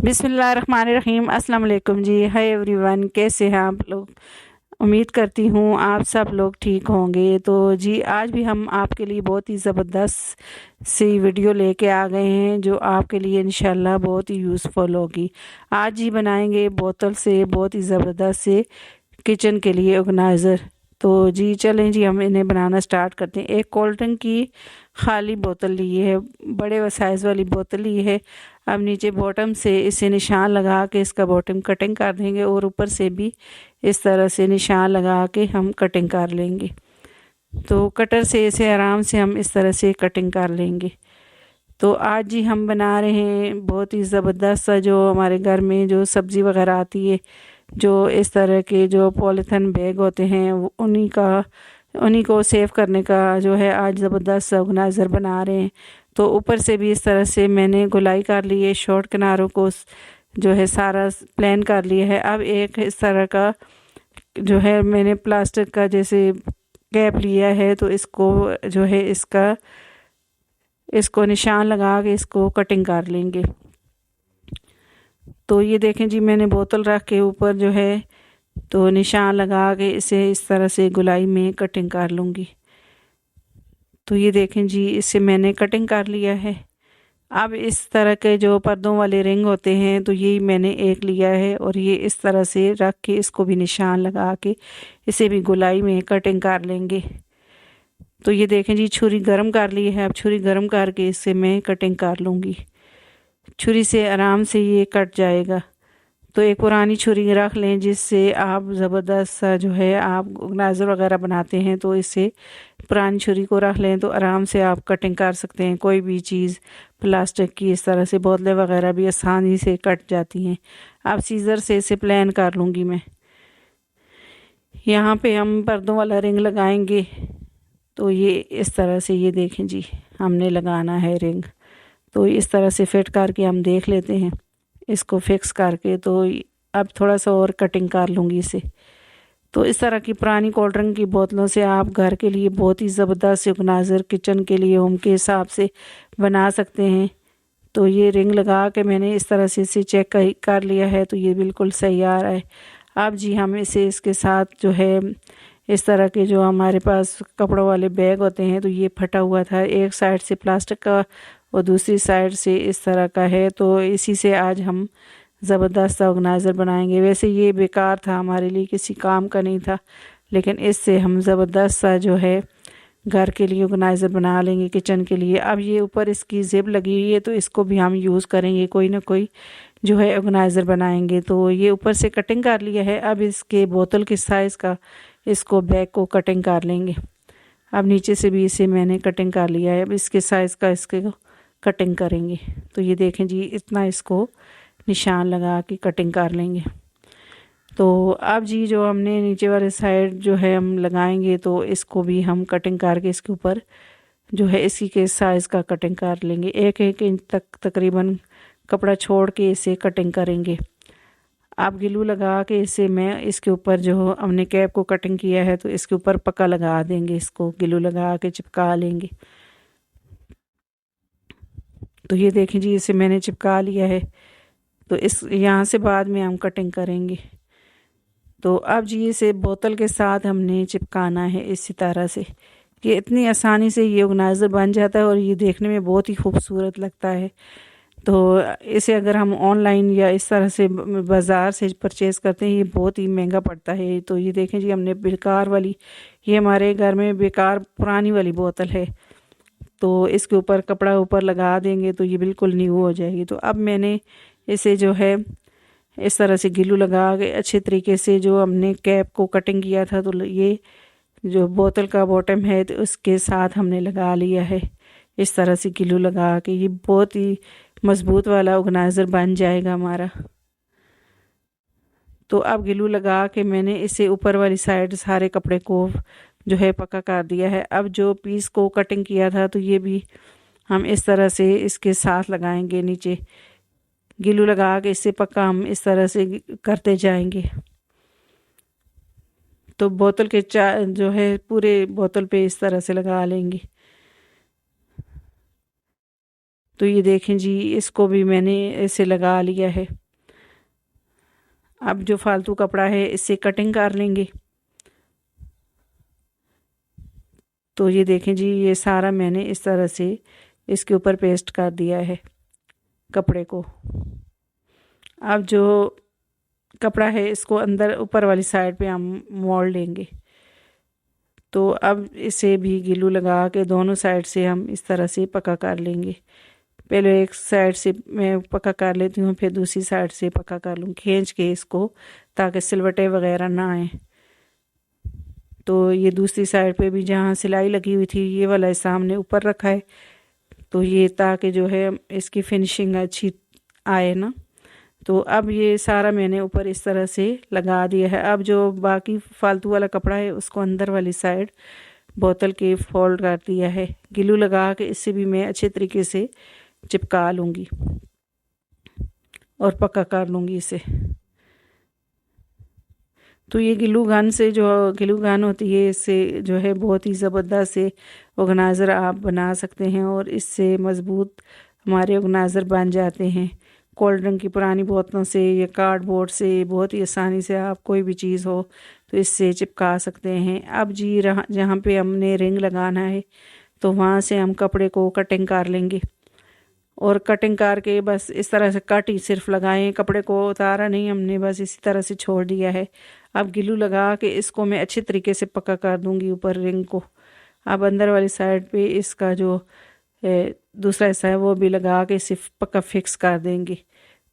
बिस्मिल्लाहिर्रहमानिर्रहीम। अस्सलाम वालेकुम जी। हाय एवरीवन, कैसे हैं आप लोग? उम्मीद करती हूँ आप सब लोग ठीक होंगे। तो जी, आज भी हम आपके लिए बहुत ही ज़बरदस्त सी वीडियो लेके आ गए हैं जो आपके लिए इंशाल्लाह बहुत ही यूज़फुल होगी। आज ही बनाएंगे बोतल से बहुत ही ज़बरदस्त से किचन के लिए ऑर्गेनाइज़र। तो जी चलें जी, हम इन्हें बनाना स्टार्ट करते हैं। एक कोल्ड ड्रिंक की खाली बोतल ली है, बड़े साइज़ वाली बोतल ली है। अब नीचे बॉटम से इसे निशान लगा के इसका बॉटम कटिंग कर देंगे और ऊपर से भी इस तरह से निशान लगा के हम कटिंग कर लेंगे। तो कटर से इसे आराम से हम इस तरह से कटिंग कर लेंगे। तो आज जी हम बना रहे हैं बहुत ही ज़बरदस्त सा, जो हमारे घर में जो सब्ज़ी वगैरह आती है, जो इस तरह के जो पॉलीथीन बैग होते हैं, उन्हीं को सेव करने का जो है आज ज़बरदस्त सा ऑर्गेनाइज़र बना रहे हैं। तो ऊपर से भी इस तरह से मैंने गोलाई कर ली है, शॉर्ट किनारों को जो है सारा प्लान कर लिया है। अब एक इस तरह का जो है मैंने प्लास्टिक का जैसे कैप लिया है, तो इसको जो है इसको निशान लगा के इसको कटिंग कर लेंगे। तो ये देखें जी, मैंने बोतल रख के ऊपर जो है तो निशान लगा के इसे इस तरह से गोलाई में कटिंग कर लूँगी। तो ये देखें जी, इसे मैंने कटिंग कर लिया है। अब इस तरह के जो पर्दों वाले रिंग होते हैं, तो ये मैंने एक लिया है और ये इस तरह से रख के इसको भी निशान लगा के इसे भी गोलाई में कटिंग कर लेंगे। तो ये देखें जी, छुरी गरम कर ली है। अब छुरी गरम करके इससे मैं कटिंग कर लूँगी। छुरी से आराम से ये कट जाएगा। तो एक पुरानी छुरी रख लें जिससे आप ज़बरदस्त सा जो है आप ऑर्गेनाइज़र वगैरह बनाते हैं, तो इससे पुरानी छुरी को रख लें तो आराम से आप कटिंग कर सकते हैं। कोई भी चीज़ प्लास्टिक की इस तरह से बोतलें वगैरह भी आसानी से कट जाती हैं। अब सीज़र से इसे प्लान कर लूँगी मैं। यहाँ पे हम पर्दों वाला रिंग लगाएंगे। तो ये इस तरह से, ये देखें जी, हमने लगाना है रिंग। तो इस तरह से फिट करके हम देख लेते हैं इसको फिक्स करके। तो अब थोड़ा सा और कटिंग कर लूँगी इसे। तो इस तरह की पुरानी कोल्ड ड्रिंक की बोतलों से आप घर के लिए बहुत ही ज़बरदस्त ऑर्गेनाइज़र किचन के लिए होम के हिसाब से बना सकते हैं। तो ये रिंग लगा के मैंने इस तरह से इसे चेक कर लिया है, तो ये बिल्कुल सही आ रहा है। अब जी हम इसे इसके साथ जो है इस तरह के जो हमारे पास कपड़ों वाले बैग होते हैं, तो ये फटा हुआ था, एक साइड से प्लास्टिक का और दूसरी साइड से इस तरह का है। तो इसी से आज हम ज़बरदस्त ऑर्गेनाइज़र बनाएंगे। वैसे ये बेकार था, हमारे लिए किसी काम का नहीं था, लेकिन इससे हम ज़बरदस्त सा जो है घर के लिए ऑर्गेनाइज़र बना लेंगे किचन के लिए। अब ये ऊपर इसकी जिप लगी हुई है, तो इसको भी हम यूज़ करेंगे, कोई ना कोई जो है ऑर्गेनाइज़र बनाएंगे। तो ये ऊपर से कटिंग कर लिया है। अब इसके बोतल के साइज़ का इसको बैग को कटिंग कर लेंगे। अब नीचे से भी इसे मैंने कटिंग कर लिया है। अब इसके साइज़ का इसके कटिंग करेंगे। तो ये देखें जी, इतना इसको निशान लगा के कटिंग कर लेंगे। तो अब जी जो हमने नीचे वाले साइड जो है हम लगाएंगे, तो इसको भी हम कटिंग करके इसके ऊपर जो है इसी के साइज़ का कटिंग कर लेंगे। एक एक इंच तक तकरीबन कपड़ा छोड़ के इसे कटिंग करेंगे। आप ग्लू लगा के इसे मैं इसके ऊपर जो हमने कैप को कटिंग किया है, तो इसके ऊपर पक्का लगा देंगे, इसको ग्लू लगा के चिपका लेंगे। तो ये देखें जी, इसे मैंने चिपका लिया है। तो इस यहाँ से बाद में हम कटिंग करेंगे। तो अब जी इसे बोतल के साथ हमने चिपकाना है इसी तरह से। ये इतनी आसानी से ये ऑर्गेनाइज़र बन जाता है और ये देखने में बहुत ही खूबसूरत लगता है। तो इसे अगर हम ऑनलाइन या इस तरह से बाज़ार से परचेज़ करते हैं, ये बहुत ही महंगा पड़ता है। तो ये देखें जी, हमने बेकार वाली, ये हमारे घर में बेकार पुरानी वाली बोतल है, तो इसके ऊपर कपड़ा ऊपर लगा देंगे तो ये बिल्कुल न्यू हो जाएगी। तो अब मैंने इसे जो है इस तरह से ग्लू लगा के अच्छे तरीके से, जो हमने कैप को कटिंग किया था, तो ये जो बोतल का बॉटम है तो उसके साथ हमने लगा लिया है इस तरह से ग्लू लगा के। ये बहुत ही मज़बूत वाला ऑर्गेनाइज़र बन जाएगा हमारा। तो अब ग्लू लगा के मैंने इसे ऊपर वाली साइड सारे कपड़े को जो है पक्का कर दिया है। अब जो पीस को कटिंग किया था, तो ये भी हम इस तरह से इसके साथ लगाएंगे, नीचे ग्लू लगा के इससे पक्का हम इस तरह से करते जाएंगे। तो बोतल के जो है पूरे बोतल पे इस तरह से लगा लेंगे। तो ये देखें जी, इसको भी मैंने ऐसे लगा लिया है। अब जो फालतू कपड़ा है इससे कटिंग कर लेंगे। तो ये देखें जी, ये सारा मैंने इस तरह से इसके ऊपर पेस्ट कर दिया है कपड़े को। अब जो कपड़ा है इसको अंदर ऊपर वाली साइड पे हम मोड़ लेंगे। तो अब इसे भी ग्लू लगा के दोनों साइड से हम इस तरह से पक्का कर लेंगे। पहले एक साइड से मैं पक्का कर लेती हूँ, फिर दूसरी साइड से पक्का कर लूँ खींच के इसको, ताकि सिलवटें वगैरह ना आए। तो ये दूसरी साइड पे भी जहाँ सिलाई लगी हुई थी ये वाला हिस्सा हमने ऊपर रखा है, तो ये ताकि जो है इसकी फिनिशिंग अच्छी आए ना। तो अब ये सारा मैंने ऊपर इस तरह से लगा दिया है। अब जो बाकी फालतू वाला कपड़ा है उसको अंदर वाली साइड बोतल के फोल्ड कर दिया है, ग्लू लगा के इससे भी मैं अच्छे तरीके से चिपका लूँगी और पक्का कर लूँगी इसे। तो ये ग्लू गन से, जो ग्लू गन होती है, इससे जो है बहुत ही ज़बरदस्त से ऑर्गेनाइज़र आप बना सकते हैं और इससे मज़बूत हमारे ऑर्गेनाइज़र बन जाते हैं। कोल्ड ड्रिंक की पुरानी बोतलों से या कार्डबोर्ड से बहुत ही आसानी से आप कोई भी चीज़ हो तो इससे चिपका सकते हैं। अब जी जहाँ पे हमने रिंग लगाना है तो वहाँ से हम कपड़े को कटिंग कर लेंगे और कटिंग करके बस इस तरह से कट ही सिर्फ लगाएं, कपड़े को उतारा नहीं हमने, बस इसी तरह से छोड़ दिया है। अब ग्लू लगा के इसको मैं अच्छे तरीके से पक्का कर दूंगी ऊपर रिंग को। अब अंदर वाली साइड पे इसका जो दूसरा हिस्सा है वो भी लगा के सिर्फ पक्का फिक्स कर देंगे।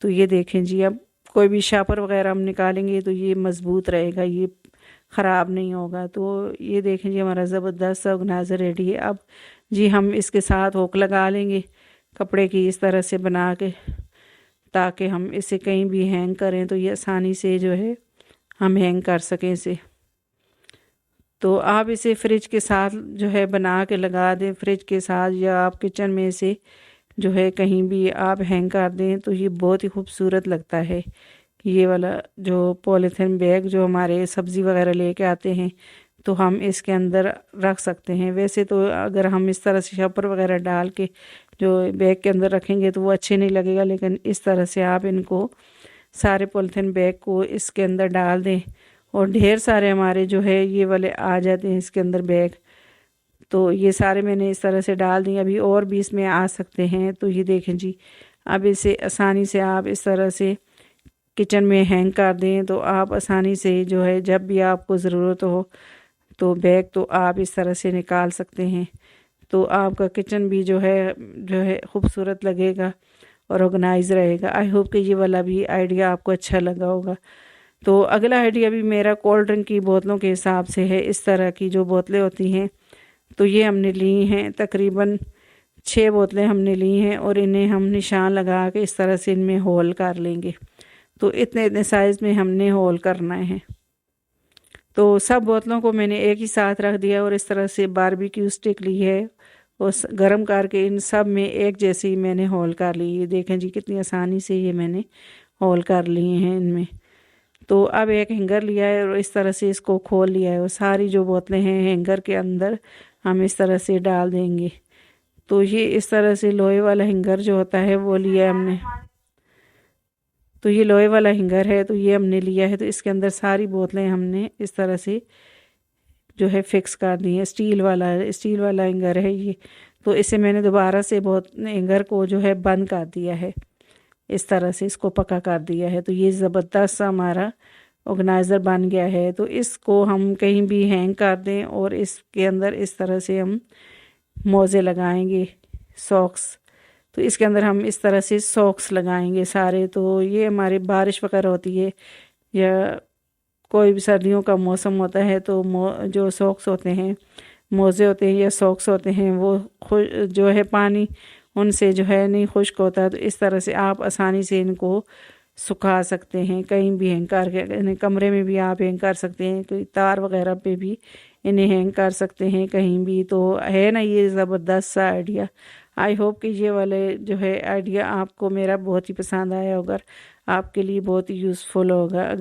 तो ये देखें जी, अब कोई भी शापर वगैरह हम निकालेंगे तो ये मज़बूत रहेगा, ये ख़राब नहीं होगा। तो ये देखें जी, हमारा ज़बरदस्त ऑर्गेनाइज़र रेडी है। अब जी हम इसके साथ हुक लगा लेंगे कपड़े की इस तरह से बना के, ताकि हम इसे कहीं भी हैंग करें तो ये आसानी से जो है हम हैंग कर सकें इसे। तो आप इसे फ्रिज के साथ जो है बना के लगा दें फ्रिज के साथ, या आप किचन में से जो है कहीं भी आप हैंग कर दें तो ये बहुत ही खूबसूरत लगता है। ये वाला जो पॉलीथीन बैग जो हमारे सब्ज़ी वगैरह लेके आते हैं तो हम इसके अंदर रख सकते हैं। वैसे तो अगर हम इस तरह से शॉपर वगैरह डाल के जो बैग के अंदर रखेंगे तो वो अच्छे नहीं लगेगा, लेकिन इस तरह से आप इनको सारे पॉलीथीन बैग को इसके अंदर डाल दें और ढेर सारे हमारे जो है ये वाले आ जाते हैं इसके अंदर बैग। तो ये सारे मैंने इस तरह से डाल दिए, अभी और भी इसमें आ सकते हैं। तो ये देखें जी, अब इसे आसानी से आप इस तरह से किचन में हैंग कर दें तो आप आसानी से जो है जब भी आपको ज़रूरत हो तो बैग तो आप इस तरह से निकाल सकते हैं। तो आपका किचन भी जो है खूबसूरत लगेगा और ऑर्गेनाइज रहेगा। आई होप कि ये वाला भी आइडिया आपको अच्छा लगा होगा। तो अगला आइडिया भी मेरा कोल्ड ड्रिंक की बोतलों के हिसाब से है। इस तरह की जो बोतलें होती हैं तो ये हमने ली हैं, तकरीबन 6 बोतलें हमने ली हैं और इन्हें हम निशान लगा के इस तरह से इनमें होल कर लेंगे। तो इतने इतने साइज़ में हमने होल करना है। तो सब बोतलों को मैंने एक ही साथ रख दिया और इस तरह से बारबेक्यू स्टिक ली है और गर्म करके इन सब में एक जैसे ही मैंने होल कर ली। ये देखें जी, कितनी आसानी से ये मैंने होल कर लिए हैं इनमें। तो अब एक हैंगर लिया है और इस तरह से इसको खोल लिया है और सारी जो बोतलें हैं हैंगर के अंदर हम इस तरह से डाल देंगे। तो ये इस तरह से लोहे वाला हैंगर जो होता है वो लिया है हमने। तो ये लोहे वाला हैंगर है, तो ये हमने लिया है। तो इसके अंदर सारी बोतलें हमने इस तरह से जो है फिक्स कर दी है। स्टील वाला हैंगर है ये। तो इसे मैंने दोबारा से बहुत हैंगर को जो है बंद कर दिया है, इस तरह से इसको पक्का कर दिया है। तो ये ज़बरदस्त सा हमारा ऑर्गेनाइज़र बन गया है। तो इसको हम कहीं भी हैंग कर दें और इसके अंदर इस तरह से हम मोज़े लगाएंगे, सॉक्स। तो इसके अंदर हम इस तरह से सॉक्स लगाएंगे सारे। तो ये हमारी बारिश वगैरह होती है या कोई भी सर्दियों का मौसम होता है तो जो सॉक्स होते हैं, मोज़े होते हैं या सॉक्स होते हैं, वो जो है पानी उनसे जो है नहीं खुश्क होता। तो इस तरह से आप आसानी से इनको सुखा सकते हैं, कहीं भी हैंग करके। कमरे में भी आप हैंग कर सकते हैं, कोई तार वगैरह पे भी इन्हें हैंग कर सकते हैं कहीं भी। तो है ना ये ज़बरदस्त सा आइडिया। आई होप कि ये वाले जो है आइडिया आपको मेरा बहुत ही पसंद आया होगा, आपके लिए बहुत ही यूज़फुल होगा।